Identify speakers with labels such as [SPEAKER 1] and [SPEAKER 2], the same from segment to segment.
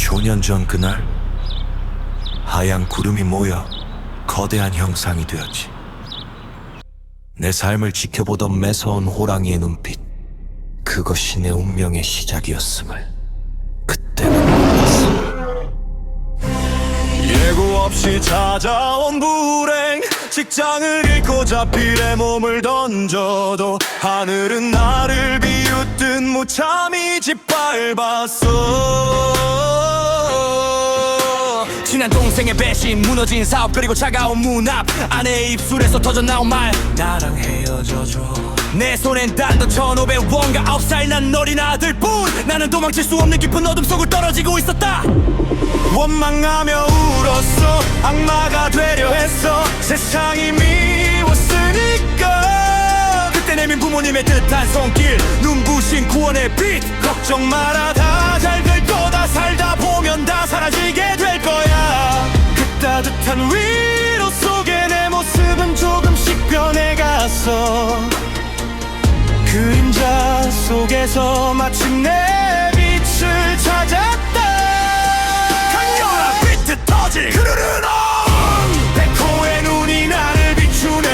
[SPEAKER 1] 초년 전 그날 하얀 구름이 모여 거대한 형상이 되었지. 내 삶을 지켜보던 매서운 호랑이의 눈빛, 그것이 내 운명의 시작이었음을 그때는 몰랐어. 예고 없이 찾아온 불행, 직장을 잃고 자필에 몸을 던져도 하늘은 나를 비웃듯 무참히 짓밟았어. 친한 동생의 배신, 무너진 사업, 그리고 차가운 문 앞, 아내의 입술에서 터져나온 말, 나랑 헤어져줘. 내 손엔 단돈 1,500원과 9살 난 어린 아들뿐. 나는 도망칠 수 없는 깊은 어둠 속을 떨어지고 있었다. 원망하며 울었어. 악마가 되려 했어. 세상이 미웠으니까. 그때 내민 부모님의 뜻한 손길, 눈부신 구원의 빛. 걱정 마라, 다 잘 될 거다. 살다 보면 다 사라지게 될 거야. 그 따뜻한 위로 속에 내 모습은 조금씩 변해갔어. 그림자 속에서 마침내 빛을 찾았다. 강렬한 빛이 터질 흐르는 백호의 눈이 나를 비추네.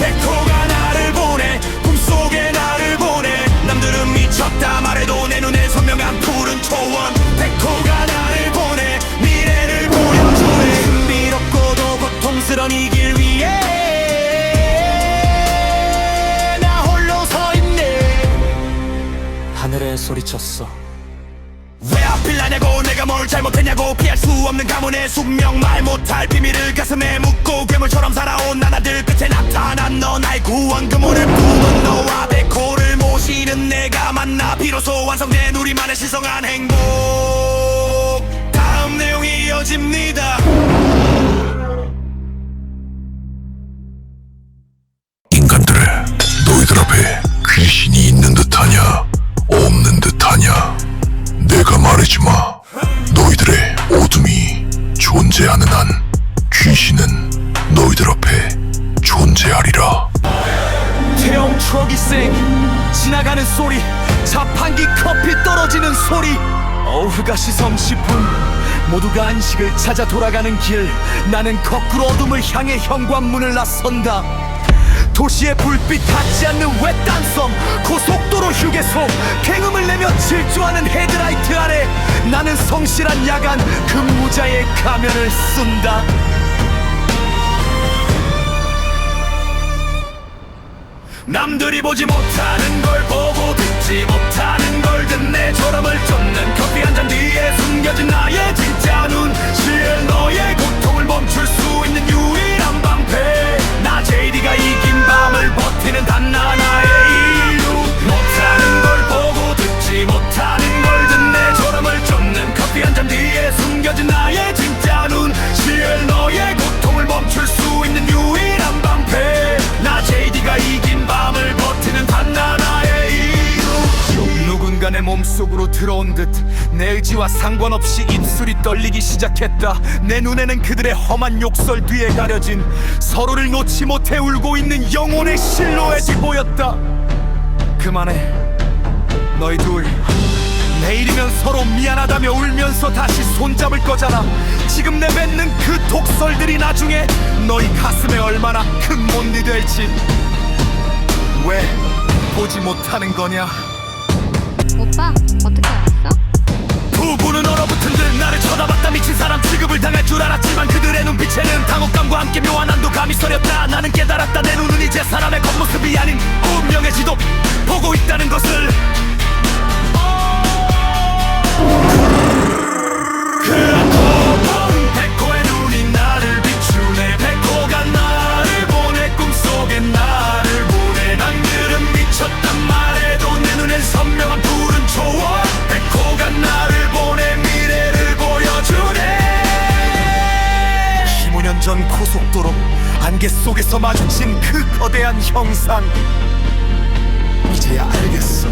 [SPEAKER 1] 백호가 나를 보내, 꿈속에 나를 보내. 남들은 미쳤다 말해도 내 눈엔 선명한 푸른 초원. 백호가 나를 보내, 미래를 보여주네. 흥미롭고도 고통스러운 이 길 위에 하늘에 소리쳤어. 왜 하필 나냐고, 내가 뭘 잘못했냐고. 피할 수 없는 가문의 숙명, 말 못할 비밀을 가슴에 묻고 괴물처럼 살아온 나나들 끝에 나타난 너. 나의 구원, 그 문을 품은 너와 백호를 모시는 내가 만나 비로소 완성된 우리만의 신성한 행복. 다음 내용이 이어집니다.
[SPEAKER 2] 인간들의 너희들 앞에 귀신이 있는 듯하냐 없는 듯하냐, 내가 말해주마. 너희들의 어둠이 존재하는 한 귀신은 너희들 앞에 존재하리라.
[SPEAKER 1] 태형 트럭이 쌩 지나가는 소리, 자판기 커피 떨어지는 소리. 어울가 시성 10분, 모두가 안식을 찾아 돌아가는 길. 나는 거꾸로 어둠을 향해 현관문을 나선다. 도시의 불빛 닿지 않는 외딴 섬, 고속도로 휴게소, 갱음을 내며 질주하는 헤드라이트 아래 나는 성실한 야간 근무자의 가면을 쓴다. 남들이 보지 못하는 걸 보고 듣지 못하는 걸 듣네. 졸음을 쫓는 커피 한 잔 뒤에 숨겨진 나의 진짜 눈실, 너의 고통을 멈출 수 있는 유일한 방패. 나 JD가 이긴 밤을 버티는 단 하나의 이유. 못하는 걸 보고 듣지 못하는 걸 듣네. 졸음을 쫓는 커피 한 잔 뒤에 숨겨진 나의 진짜 눈실, 너의 고통을 멈출 수 있는 유일한 방패. 나 JD가 이긴 밤을 버티는 단 하나의 이유. 누군가 내 몸속으로 들어온 듯 내 의지와 상관없이 입술이 떨리기 시작했다. 내 눈에는 그들의 험한 욕설 뒤에 가려진 서로를 놓지 못해 울고 있는 영혼의 실루엣이 보였다. 그만해, 너희 둘. 내일이면 서로 미안하다며 울면서 다시 손잡을 거잖아. 지금 내뱉는 그 독설들이 나중에 너희 가슴에 얼마나 큰 못이 될지. 왜 보지 못하는 거냐?
[SPEAKER 3] 오빠, 어떻게 알았어?
[SPEAKER 1] 부부는 얼어붙은 듯 나를 쳐다봤다. 미친 사람 취급을 당할 줄 알았지만 그들의 눈빛에는 당혹감과 함께 묘한 안도감이 서렸다. 나는 깨달았다. 내 눈은 이제 사람의 겉모습이 아닌 운명의 지도 보고 있다는 것을. 백호의 눈이 나를 비추네. 백호가 나를 보내, 꿈속에 나를 보내. 남들은 미쳤단 말해도 내 눈엔 선명한 푸른 초원. 백호가 나를 보내, 미래를 보여주네. 15년 전 고속도로 안개 속에서 마주친 그 거대한 형상, 이제야 알겠어.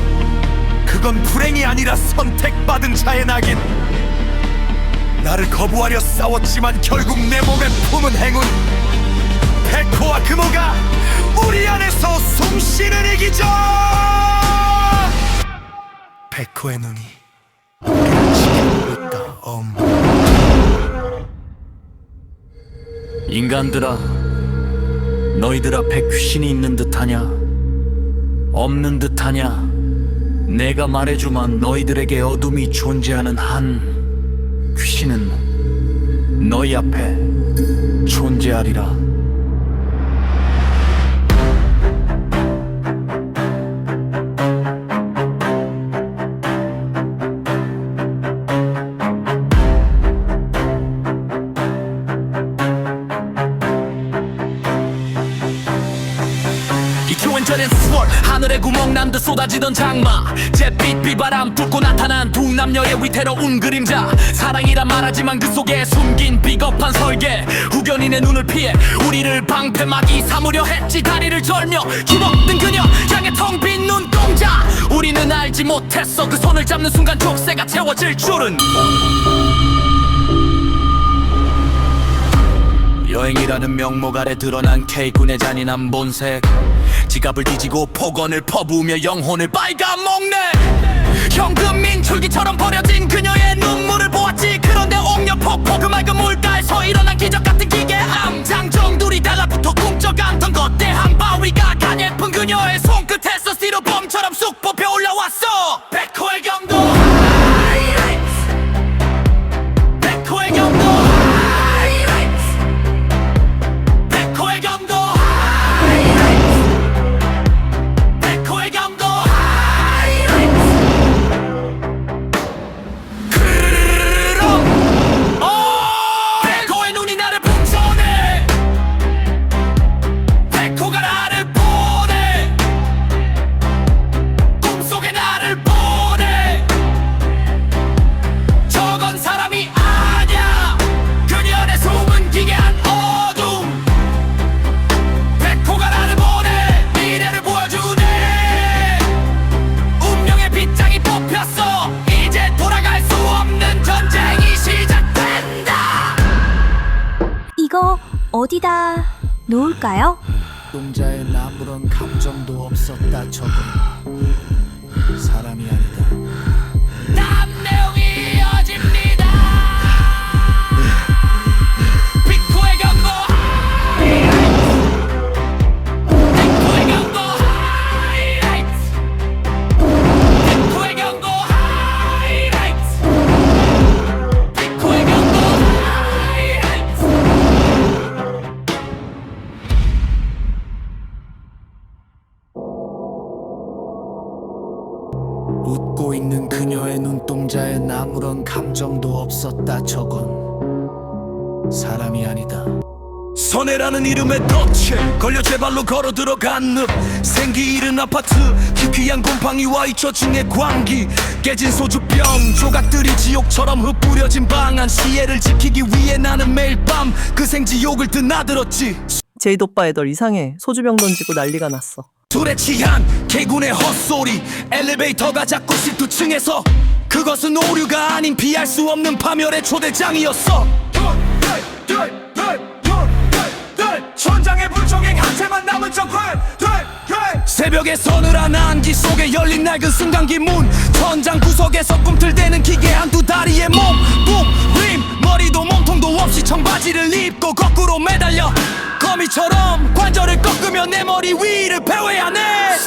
[SPEAKER 1] 그건 불행이 아니라 선택받은 자의 낙인. 나를 거부하려 싸웠지만 결국 내 몸에 품은 행운. 백호와 금호가 우리 안에서 숨쉬는 이기적. 백호의 눈이 우리를 지켜보고 있다. 인간들아, 너희들 앞에 귀신이 있는 듯하냐? 없는 듯하냐? 내가 말해주마. 너희들에게 어둠이 존재하는 한 귀신은 너희 앞에 존재하리라. 기초원전엔 스월 하늘에 구멍 난 듯 쏟아지던 장마 잿빛 비바람 뚫고 나타난 두 남녀의 위태로운 그림자 사랑이라 말하지만 그 속에 숨긴 비겁한 설계 후견인의 눈을 피해 우리를 방패막이 삼으려 했지. 다리를 절며 주먹든 그녀 향해 텅 빈 눈동자. 우리는 알지 못했어 그 손을 잡는 순간 족쇄가 채워질 줄은. 여행이라는 명목 아래 드러난 K군의 잔인한 본색. 지갑을 뒤지고 폭언을 퍼부으며 영혼을 빨아먹네. 현금인 줄기처럼 버려진 그녀의 눈물을 보았지. 그런데 옥녀폭포 그 맑은 물가에서 일어난 기적 같은 기계함. 장정둘이 달라붙어 꿈쩍았던 것 대항바위가 가냘픈 그녀의 손끝에서 스티로폼처럼 쑥 뽑혀 올라왔어. 백호의 경도 백호의 경도 백호의 경도 백호의 경도 그럼 백호의 눈이 나를 붙여내. 백호가 나를 보내. 꿈속에 나를 보내. 저건 사람이 아냐. 그녀의 숨은 기괴한 어둠. 백호가 나를 보내. 미래를 보여주네. 운명의 빗장이 뽑혔어. 이제 돌아갈 수 없는 전쟁이 시작된다.
[SPEAKER 4] 이거 어디다 놓을까요?
[SPEAKER 1] 동자엔 아무런 감정도 없었다. 저건 사람이 아니다. 남내용이 이어집니다. 빅코의 경고 빅코의 경고 빅코의 경고 빅코의 경고 웃고 있는 그녀의 눈동자엔 아무런 감정도 없었다. 저건 사람이 아니다. 선해라는 이름의 덫에 걸려 제 발로 걸어 들어간 늪. 생기 잃은 아파트 기괴한 곰팡이와 잊혀진 광기. 깨진 소주병 조각들이 지옥처럼 흩뿌려진 방안. 시야를 지키기 위해 나는 매일 밤 그 생지옥을 드나들었지.
[SPEAKER 5] 제이드 오빠 애들 이상해. 소주병 던지고 난리가 났어.
[SPEAKER 1] 술에 취한 개군의 헛소리. 엘리베이터가 자꾸 12층에서 그것은 오류가 아닌 피할 수 없는 파멸의 초대장이었어. 천장의 불정행 한채만 남은 정권. 새벽의 서늘한 안기 속에 열린 낡은 승강기 문. 천장 구석에서 꿈틀대는 기계 한두 다리의 몸. 붐! 머리도 몸통도 없이 청바지를 입고 거꾸로 매달려 거미처럼 관절을 꺾으며 내 머리 위를 배회하네.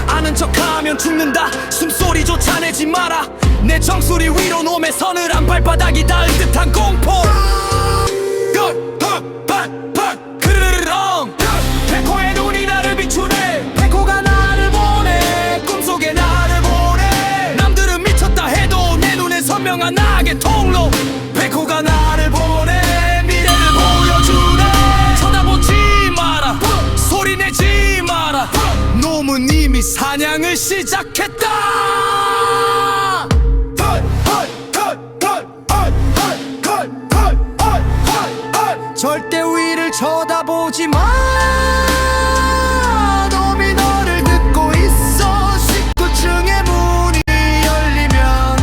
[SPEAKER 1] 아는 척하면 죽는다. 숨소리조차 내지 마라. 내 정수리 위로 놈의 서늘한 발바닥이 닿을 듯한 공포. 그르르렁 백호의 눈이 나를 비추네. 백호가 나를 보내. 꿈속에 나를 보내. 남들은 미쳤다 해도 내 눈엔 선명한 악의 통로. 백호가 나를 보내. 미래를 보여주네. 쳐다보지 마라. 소리내지 마라. 놈은 이미 사냥을 시작했다. 절대 위를 쳐다보지 마. 놈이 너를 듣고 있어. 19층의 문이 열리면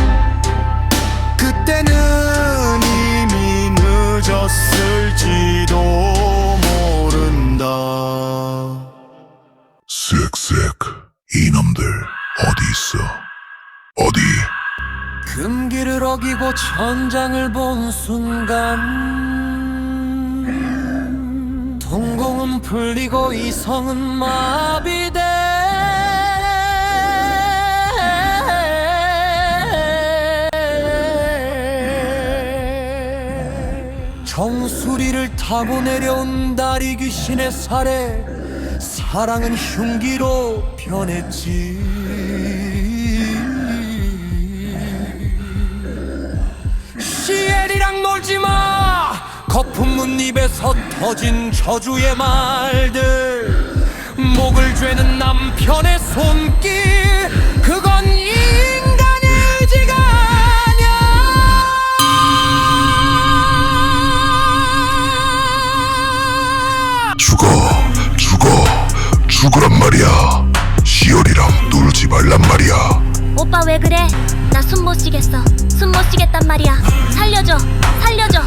[SPEAKER 1] 그때는 이미 늦었을지도 모른다.
[SPEAKER 2] 쓱쓱 이놈들 어디 있어? 어디?
[SPEAKER 1] 금기를 어기고 천장을 본 순간 동공은 풀리고 이성은 마비돼 정수리를 타고 내려온 다리 귀신의 살에 사랑은 흉기로 변했지. 시엘이랑 놀지마. 거품문 입에서 터진 저주의 말들, 목을 죄는 남편의 손길, 그건 인간의 의지가
[SPEAKER 2] 죽으란 말이야. 시열이랑 놀지 말란 말이야.
[SPEAKER 4] 오빠 왜 그래? 나 숨 못 쉬겠어. 숨 못 쉬겠단 말이야. 살려줘. 살려줘.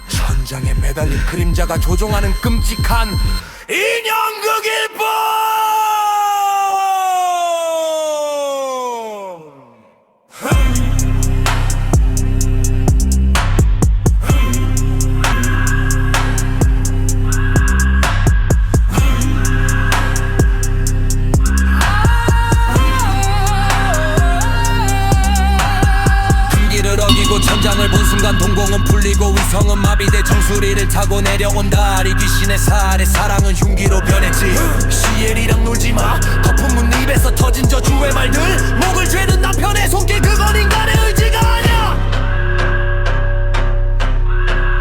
[SPEAKER 1] 천장에 매달린 그림자가 조종하는 끔찍한 인형극일 뿐! 천장을 본 순간 동공은 풀리고 위성은 마비돼 정수리를 타고 내려온 다리 귀신의 살에 사랑은 흉기로 변했지. 시엘이랑 놀지마. 거품문 입에서 터진 저주의 말들, 목을 죄는 남편의 손길, 그건 인간의 의지가 아니야.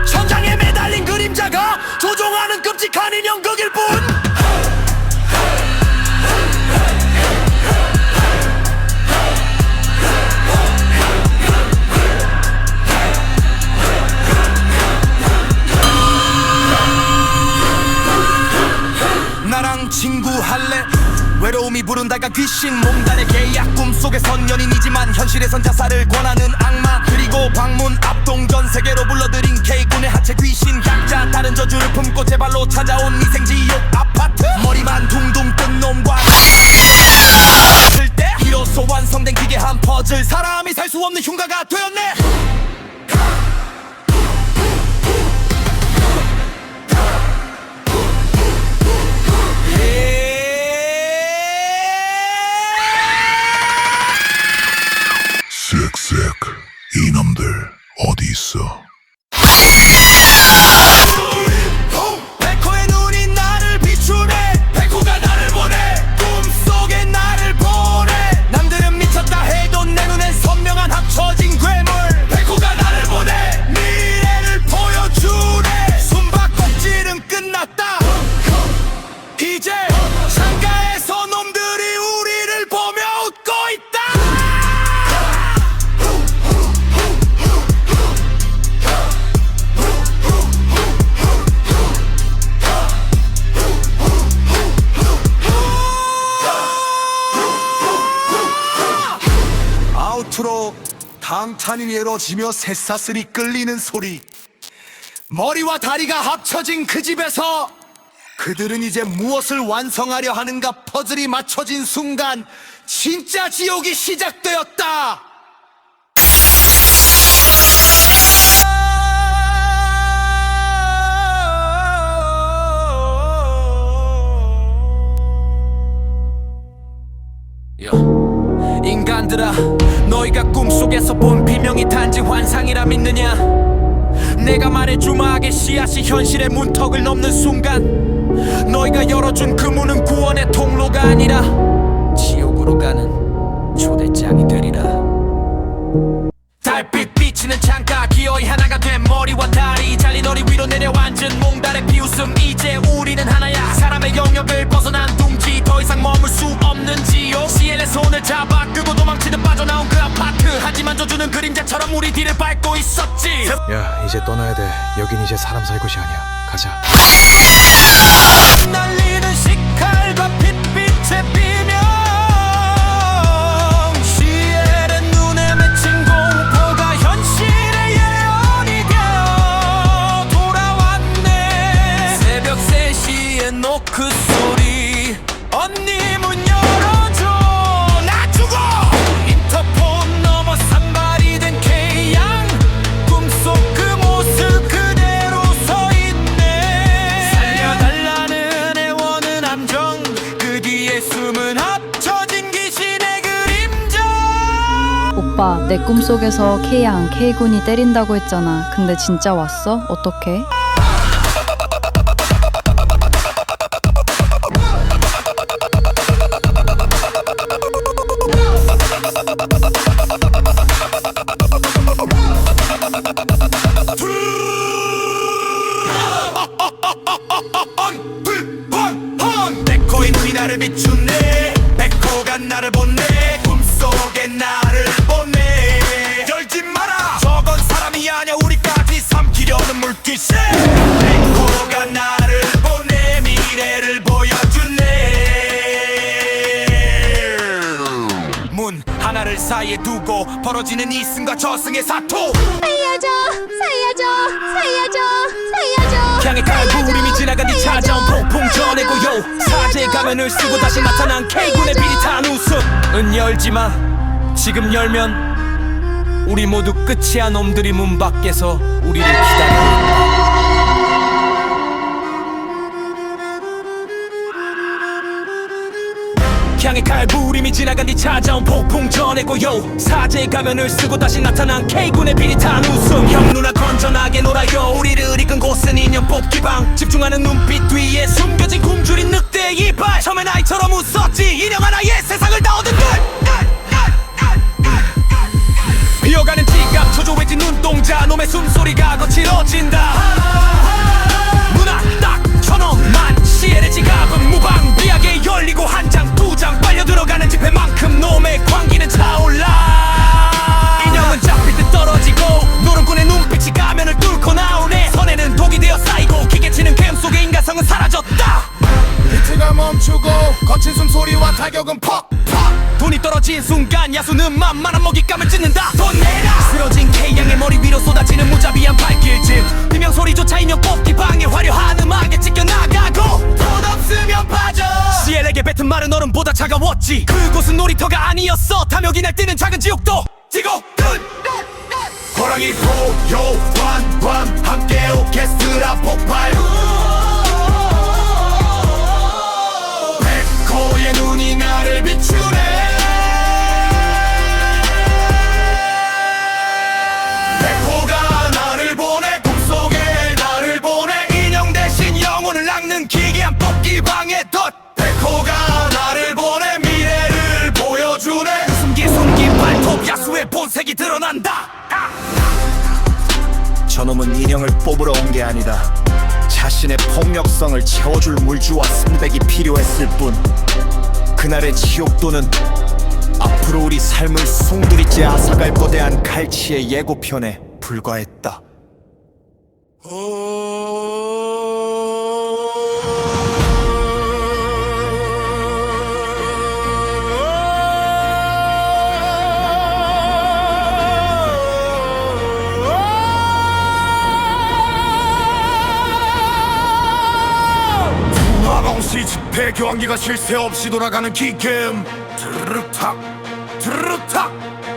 [SPEAKER 1] 천장에 매달린 그림자가 조종하는 끔찍한 인형극일 뿐. 나랑 친구할래? 외로움이 부른다가 귀신, 몸달의 계약, 꿈속에선 연인이지만 현실에선 자살을 권하는 악마, 그리고 방문 앞동 전 세계로 불러들인 K군의 하체 귀신, 각자 다른 저주를 품고 제 발로 찾아온 미생지옥 아파트. 머리만 둥둥 뜬 놈과 쓸 때 비로소 완성된 기괴한 퍼즐, 사람이 살 수 없는 흉가가 되었네.
[SPEAKER 2] 쓱쓱 이놈들 어디 있어?
[SPEAKER 1] 백호의 눈이 나를 비추네. 백호가 나를 보내. 꿈속에 나를 보내. 남들은 미쳤다 해도 내 눈엔 선명한 합쳐진 괴물. 백호가 나를 보내. 미래를 보여주네. 숨바꼭질은 끝났다. 이제 창가에서 놈들이 우리를 보며 웃고 있다. 아우트로 방탄이 예로지며 새사슬이 끌리는 소리, 머리와 다리가 합쳐진 그 집에서 그들은 이제 무엇을 완성하려 하는가 퍼즐이 맞춰진 순간 진짜 지옥이 시작되었다. 인간들아, 너희가 꿈속에서 본 비명이 단지 환상이라 믿느냐? 내가 말해주마. 악의 씨앗이 현실의 문턱을 넘는 순간 너희가 열어준 그 문은 구원의 통로가 아니라 지옥으로 가는 초대장이 되리라. 달빛 비치는 창가, 기어이 하나가 된 머리와 다리, 잘린 허리 위로 내려앉은 몽달의 비웃음. 이제 우리는 하나야. 사람의 영역을 벗어난 둥지, 더 이상 머물 수 없는 지옥. 시엘의 손을 잡아 끄고 도망치듯 빠져나온 그 아파트, 하지만 저주는 그림자처럼 우리 뒤를 밟고 있었지.
[SPEAKER 6] 야, 이제 떠나야 돼. 여긴 이제 사람 살 곳이 아니야. 가자.
[SPEAKER 1] 날리는 식칼과 빛빛의 비명, 시엘의 눈에 맺힌 공포가 현실의 예언이 되어 돌아왔네. 새벽 3시에 노크 소리, 언니 문 열어줘. 나 죽어. 인터폰 넘어 산발이 합쳐진 귀신의 그림자.
[SPEAKER 7] 오빠, 내 꿈속에서 K양, K군이 때린다고 했잖아. 근데 진짜 왔어? 어떡해?
[SPEAKER 1] 백호의 눈이 나를 비추네. 백호가 나를 보네. 꿈속에 나를 보네. 열지 마라. 저건 사람이 아니야. 우리까지 삼키려는 물귀신. 백호가 나를 보내. 미래를 보여주네. 문 하나를 사이에 두고 벌어지는 이승과 저승의 사투.
[SPEAKER 4] 살려줘 살려줘 살려줘 살려줘.
[SPEAKER 1] 향해 칼부림이 지나간 뒤 찾아온 폭풍 전의 고요. 사제의 가면을 쓰고 다시 나타난 K군의 비릿한 웃음. 은 열지마. 지금 열면 우리 모두 끝이야. 놈들이 문 밖에서 우리를 기다리고 있다. 향해 칼부림이 지나간 뒤 찾아온 폭풍 전의 고요. 사제의 가면을 쓰고 다시 나타난 K군의 비릿한 웃음. 형 누나 건전하게 놀아요. 우리를 이끈 곳은 인연 뽑기방. 집중하는 눈빛 뒤에 숨겨진 굶주린 늑대의 이빨. 처음엔 아이처럼 웃었지. 인형 하나에 세상을 다 얻은 듯. 비어가는 지갑 초조해진 눈동자. 놈의 숨소리가 거칠어진다. 누나 딱 1,000원만. 시엘의 지갑은 무방비하게 열리고 한 장 두 장 빨려 들어가는 지폐만큼 놈의 광기는 차올라. 인형은 잡힐 듯 떨어지고 노름꾼의 눈빛이 가면을 뚫고 나오네. 선에는 독이 되어 쌓이고 기계치는 캠 속의 인간성은 사라졌다. 비트가 멈추고 거친 숨소리와 타격은 퍽퍽. 돈이 떨어진 순간 야수는 만만한 먹잇감을 찢는다. 돈 내라. 쓰러진 K양의 머리 위로 쏟아지는 무자비한 발길질. 비명소리조차 인형 뽑기 방에 화려한 음악에 찢겨나가고. 돈 없으면 빠져. CL에게 뱉은 말은 얼음보다 차가웠지. 그곳은 놀이터가 아니었어. 탐욕이 날뛰는 작은 지옥도 지옥은 호랑이 포효관 함께 오케스트라 폭발. 백호의 눈이 나를 비추네. 백호가 나를 보내. 꿈속에 나를 보내. 인형 대신 영혼을 낚는 기괴한 뽑기방의 덫. 백호가 나를 보내. 미래를 보여주네. 숨긴 발톱 야수의 본색이 드러난다.
[SPEAKER 8] 저놈은 인형을 뽑으러 온 게 아니다. 자신의 폭력성을 채워줄 물주와 승백이 필요했을 뿐. 그날의 지옥도는 앞으로 우리 삶을 숭두리째 앗아갈 거대한 갈치의 예고편에 불과했다.
[SPEAKER 1] 마공시 집회 교환기가 쉴 새 없이 돌아가는 기겜. 드르륵탁 드르륵탁.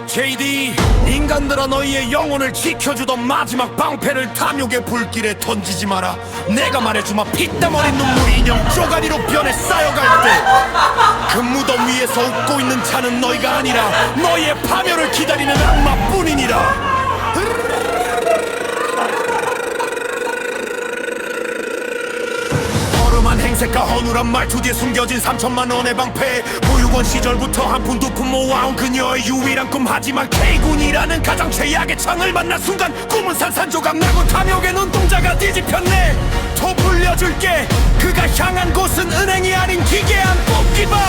[SPEAKER 1] JD 인간들아, 너희의 영혼을 지켜주던 마지막 방패를 탐욕의 불길에 던지지 마라. 내가 말해주마. 피땀 어린 눈물이 인형 쪼가리로 변해 쌓여갈 때 그 무덤 위에서 웃고 있는 자는 너희가 아니라 너희의 파멸을 기다리는 악마뿐이니라. 행색과 허술한 말투 뒤에 숨겨진 3천만 원의 방패. 보육원 시절부터 한 푼 두 푼 모아온 그녀의 유일한 꿈. 하지만 K군이라는 가장 최악의 창을 만난 순간 꿈은 산산조각 나고 탐욕의 눈동자가 뒤집혔네. 더 불려줄게. 그가 향한 곳은 은행이 아닌 기괴한 뽑기방.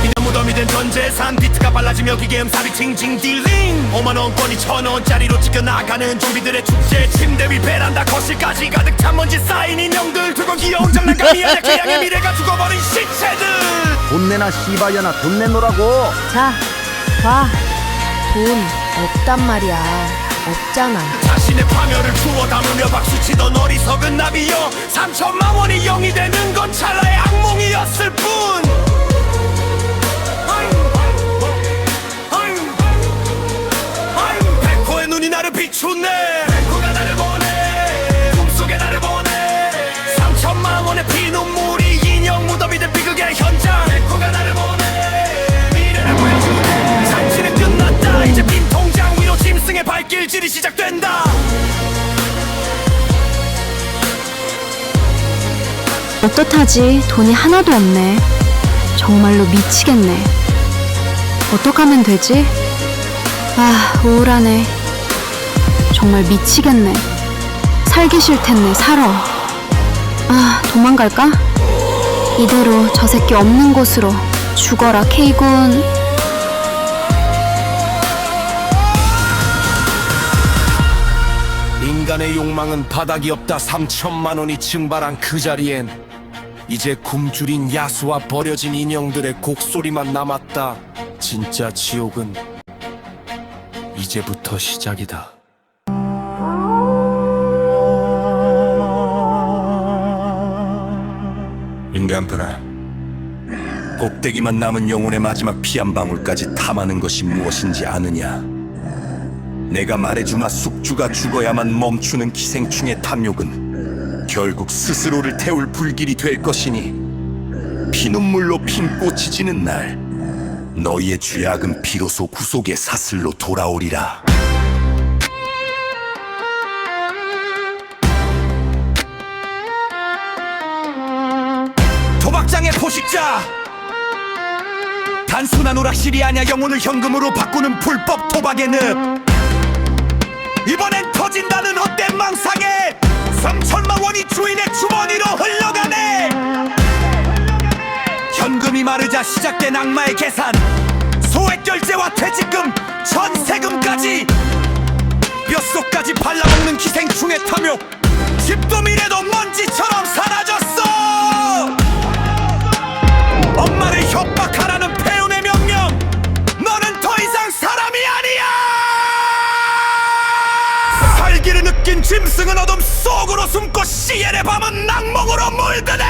[SPEAKER 1] 인형 무덤이 된 전 재산. 비트가 빨라지며 기계 음삽이 징징 딜링. 5만원권이 1,000원짜리로 찢겨나가는 좀비들의 축제. 침대 위 베란다 거실까지 가득 찬 먼지 쌓인 인형들. 두고 귀여운 장난감이 아니야. K양의 미래가 죽어버린 시체들.
[SPEAKER 8] 돈 내나 씨발려나 돈 내놓으라고.
[SPEAKER 9] 자, 봐. 돈 없단 말이야. 없잖아.
[SPEAKER 1] 자신의 파멸을 주워 담으며 박수치던 어리석은 나비여. 3천만 원이 0이 되는 건 찰나의 악몽이었을 뿐. 백호의 눈이 나를 비추네. 백호가 나를 보내. 꿈속에 나를 보내. 3천만 원의 피눈물이 인형 무덤이 된 비극의 현장. 백호가 나를 보내. 시작된다.
[SPEAKER 10] 어떡하지? 돈이 하나도 없네. 정말로 미치겠네. 어떡하면 되지? 아, 우울하네. 정말 미치겠네. 살기 싫겠네, 살아. 아, 도망갈까? 이대로 저 새끼 없는 곳으로 죽어라, K군.
[SPEAKER 8] 인간의 욕망은 바닥이 없다. 3천만 원이 증발한 그 자리엔 이제 굶주린 야수와 버려진 인형들의 곡소리만 남았다. 진짜 지옥은 이제부터 시작이다.
[SPEAKER 1] 인간들아, 꼭대기만 남은 영혼의 마지막 피 한 방울까지 탐하는 것이 무엇인지 아느냐? 내가 말해주마. 숙주가 죽어야만 멈추는 기생충의 탐욕은 결국 스스로를 태울 불길이 될 것이니 피눈물로 핀 꽃이 지는 날 너희의 죄악은 비로소 구속의 사슬로 돌아오리라. 도박장의 포식자, 단순한 오락실이 아냐. 영혼을 현금으로 바꾸는 불법 도박의 늪. 이번엔 터진다는 헛된 망상에 3천만 원이 주인의 주머니로 흘러가네. 현금이 마르자 시작된 악마의 계산. 소액 결제와 퇴직금, 전세금까지 뼛속까지 발라먹는 기생충의 탐욕. 집도 미래도 먼지처럼 사라졌어. 엄마를 협박하라는 폐운의 명령. 너는 더 이상 사람이 아니야. 살기를 느낀 짐승은 어둠 속으로 숨고 시엘의 밤은 악몽으로 물드네.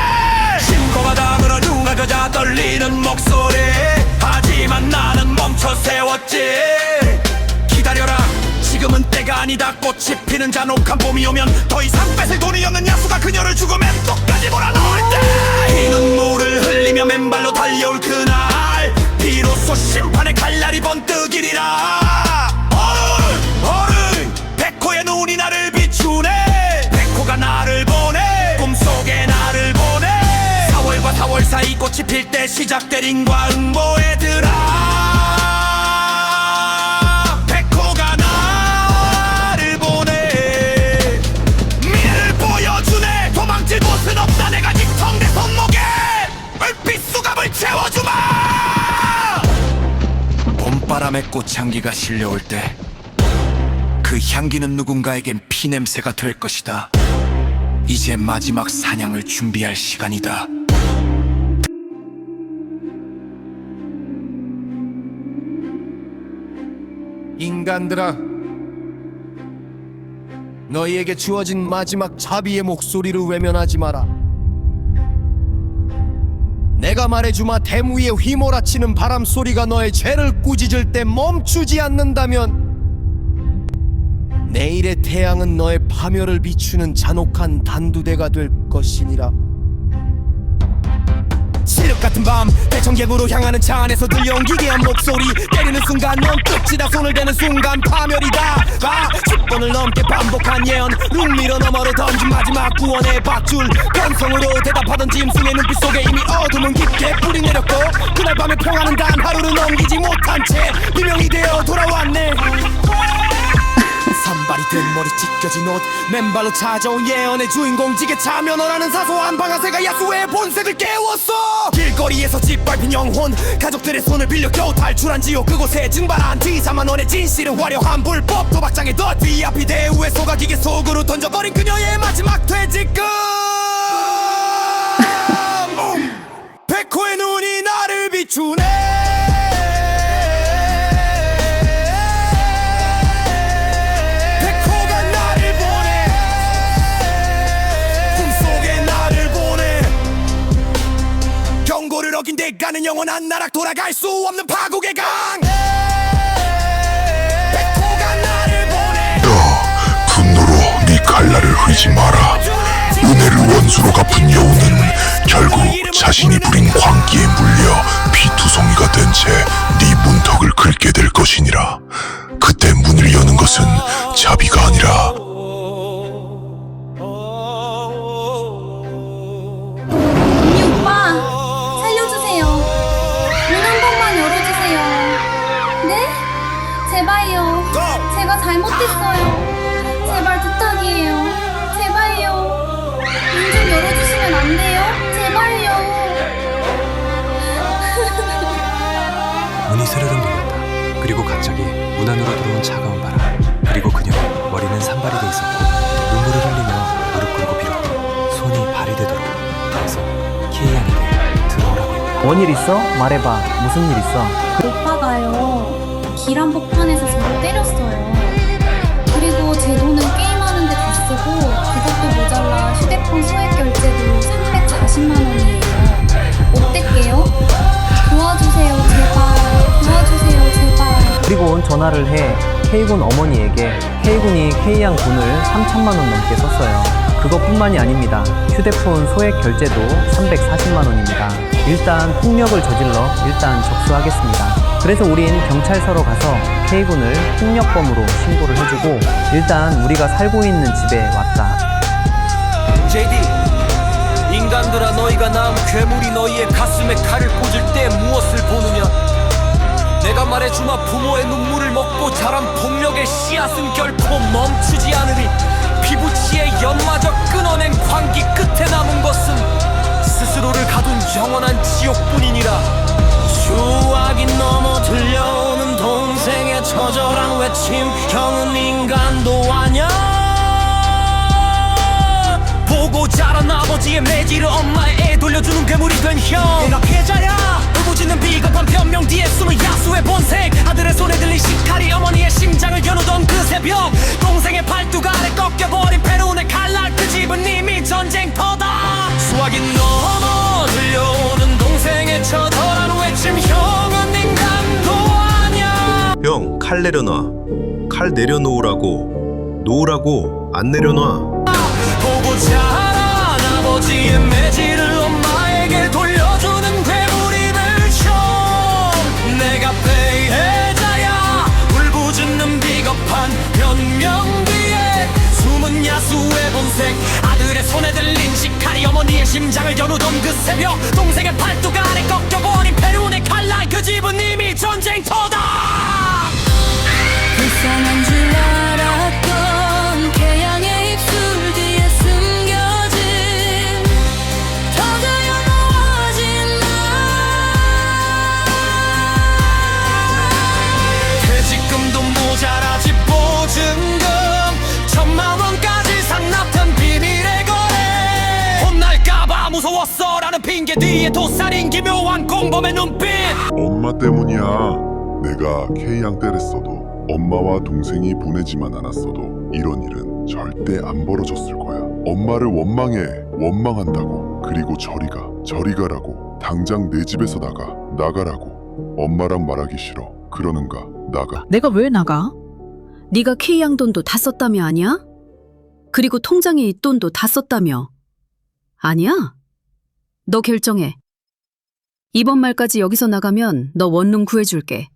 [SPEAKER 1] 신고바닥으로 누가 그자 떨리는 목소리. 하지만 나는 멈춰 세웠지. 기다려라, 지금은 때가 아니다. 꽃이 피는 잔혹한 봄이 오면 더 이상 뺏을 돈이 없는 야수가 그녀를 죽음에 맹독까지 몰아넣을 때 이 눈물을 흘리며 맨발로 달려올 그날 비로소 심판의 칼날이 번뜩이리라. 어른 백호의 눈이 나를 비추네. 백호가 나를 보내. 꿈속에 나를 보내. 4월과 4월 사이 꽃이 필 때 시작된 인과응보의 드라. 백호가 나를 보내. 미래를 보여주네. 도망칠 곳은 없다. 내가 닉성대 손목에 불빛 수갑을 채워주마. 봄바람의 꽃향기가 실려올 때 그 향기는 누군가에겐 피냄새가 될 것이다. 이제 마지막 사냥을 준비할 시간이다.
[SPEAKER 8] 인간들아, 너희에게 주어진 마지막 자비의 목소리를 외면하지 마라. 내가 말해주마. 대무 위에 휘몰아치는 바람 소리가 너의 죄를 꾸짖을 때 멈추지 않는다면 내일의 태양은 너의 파멸을 비추는 잔혹한 단두대가 될 것이니라. 칠흑같은 밤 대청객으로 향하는 차 안에서 들려온 기괴한 목소리. 때리는 순간 넌 끝이다. 손을 대는 순간 파멸이다. 10번을 넘게 반복한 예언. 룸미러 너머로 던진 마지막 구원의 밧줄. 건성으로 대답하던 짐승의 눈빛 속에 이미 어둠은 깊게 뿌리 내렸고 그날 밤에 평화는 단 하루를 넘기지 못한 채 비명이 되어 돌아왔네. 산발이 든 머리 찢겨진 옷. 맨발로 찾아온 예언의 주인공. 지게차 면허라는 사소한 방아쇠가 야수의 본색을 깨웠어. 길거리에서 짓밟힌 영혼. 가족들의 손을 빌려 겨우 탈출한 지옥. 그곳에 증발한 T4만 원의 진실은 화려한 불법 도박장의 덫. VIP 대우의 소각기계 속으로 던져버린 그녀의 마지막 퇴직금. 백호의 눈이 나를 비추네. 경고를 어긴 데 가는 영원한 나락. 돌아갈 수 없는 파국의 강. 백호가 나를 보내.
[SPEAKER 2] 너 분노로 네 칼날을 흐리지 마라. 은혜를 원수로 갚은 여우는 결국 자신이 부린 광기에 물려 피투성이가 된 채 네 문턱을 긁게 될 것이니라. 그때 문을 여는 것은 자비
[SPEAKER 4] 제가 잘못했어요. 제발 부탁이에요. 제발요. 문 좀 열어주시면 안 돼요? 제발요.
[SPEAKER 6] 문이 스르륵 열렸다. 그리고 갑자기 문 안으로 들어온 차가운 바람. 그리고 그녀는 머리는 산발이 돼 있었고 눈물을 흘리며 무릎 꿇고 빌었고 손이 발이 되도록 그래서 키에양에게 들어오라고 했다.
[SPEAKER 5] 뭔 일 있어? 말해봐. 무슨 일 있어?
[SPEAKER 4] 오빠가요. 길 한복판에서 저를 때렸어요. 그리고 제 돈은 게임하는데 다 쓰고 그것도 모자라 휴대폰 소액 결제도 340만 원이에요. 어떡해요? 도와주세요 제발. 도와주세요 제발.
[SPEAKER 5] 그리고 전화를 해 K군 어머니에게 K군이 K양 돈을 3천만 원 넘게 썼어요. 그것뿐만이 아닙니다. 휴대폰 소액 결제도 340만 원입니다. 일단 폭력을 저질러 일단 접수하겠습니다. 그래서 우린 경찰서로 가서 K군을 폭력범으로 신고를 해주고 일단 우리가 살고 있는 집에 왔다.
[SPEAKER 1] JD, 인간들아, 너희가 낳은 괴물이 너희의 가슴에 칼을 꽂을 때 무엇을 보느냐? 내가 말해주마. 부모의 눈물을 먹고 자란 폭력의 씨앗은 결코 멈추지 않으리. 피부치의 연마저 끊어낸 광기 끝에 남은 것은 스스로를 가둔 영원한 지옥뿐이니라. 추악이 넘어 들려오는 동생의 처절한 외침. 형은 인간도 아냐? 보고 자란 아버지의 매질을 엄마의 애 돌려주는 괴물이 된 형. 내가 피해자야. 울부짖는 비겁한 변명 뒤에 숨은 야수의 본색. 아들의 손에 들린 식칼이 어머니의 심장을 겨누던 그 새벽. 동생의 팔뚝 아래 꺾여버린 페루의 칼날. 그 집은 이미 전쟁터다. 수학이 넘어 들려오는 동생의 처절한 외침. 형은 인간도 아냐?
[SPEAKER 11] 형, 칼 내려놔. 칼 내려놓으라고. 놓으라고. 안 내려놔.
[SPEAKER 1] 보고 자란 아버지의 매질을 엄마에게 돌려주는 괴물이 될 형. 내가 피해자야. 울부짖는 비겁한 변명 뒤에 숨은 야수의 본색. 아들의 손에 들린 식칼이 어머니의 심장을 겨누던 그 새벽. 동생의 팔뚝 아래 꺾여버린 페루의 칼날. 그 집은 이미 전쟁터다. 불쌍한 줄 알았던 개양의 입술 뒤에 숨겨진 터져야 놓아진 나. 퇴직금도 모자라지 보증금 1,000만 원까지 상납한 비밀의 거래. 혼날까봐 무서웠어 라는 핑계 뒤에 도살인 기묘한 공범의 눈빛.
[SPEAKER 2] 엄마 때문이야. 내가 K양 때렸어도 엄마와 동생이 보내지만 않았어도 이런 일은 절대 안 벌어졌을 거야. 엄마를 원망해. 원망한다고. 그리고 저리 가라고. 당장 내 집에서 나가라고. 엄마랑 말하기 싫어. 그러는가? 나가.
[SPEAKER 10] 내가 왜 나가? 네가 K양 돈도 다 썼다며 아니야? 그리고 통장에 이 돈도 다 썼다며 아니야? 너 결정해. 이번 말까지 여기서 나가면 너 원룸 구해줄게.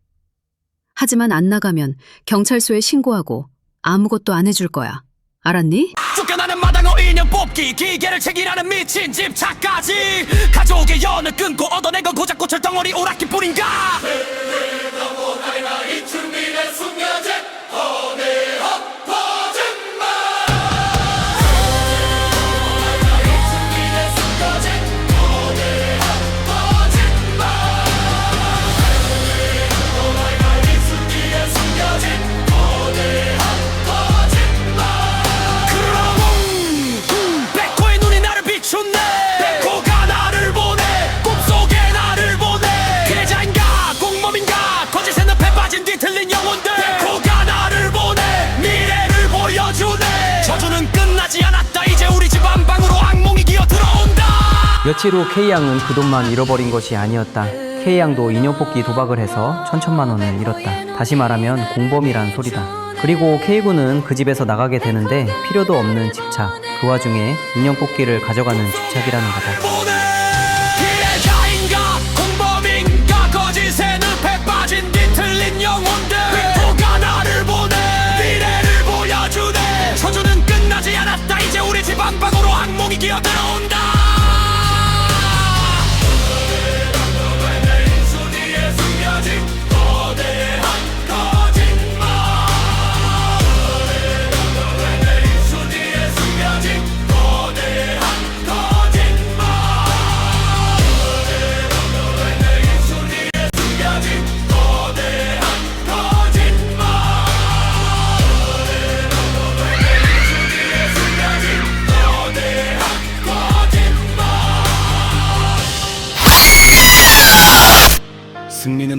[SPEAKER 10] 하지만 안 나가면 경찰서에 신고하고 아무것도 안 해줄 거야. 알았니?
[SPEAKER 1] 쫓겨나는 마당어 인형 뽑기. 기계를 책이라는 미친 집착까지. 가족의 연을 끊고 얻어낸 건 고작 고철덩어리 오락기 뿐인가.
[SPEAKER 12] 며칠 후 K양은 그 돈만 잃어버린 것이 아니었다. K양도 인형 뽑기 도박을 해서 1,000만 원을 잃었다. 다시 말하면 공범이란 소리다. 그리고 K군은 그 집에서 나가게 되는데 필요도 없는 집착, 그 와중에 인형 뽑기를 가져가는 집착이라는 거다.
[SPEAKER 1] 피해자인가 공범인가 거짓의 늪에 빠진 뒤틀린 영혼들. 빅토가 나를 보내. 미래를 보여주네. 저주는 끝나지 않았다. 이제 우리 집 안방으로 악몽이 기어들어온다.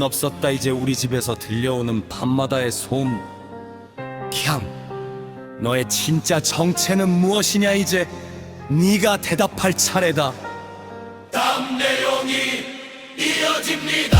[SPEAKER 1] 없었다. 이제 우리 집에서 들려오는 밤마다의 소음. 캬, 너의 진짜 정체는 무엇이냐? 이제 네가 대답할 차례다. 담 내용이 이어집니다.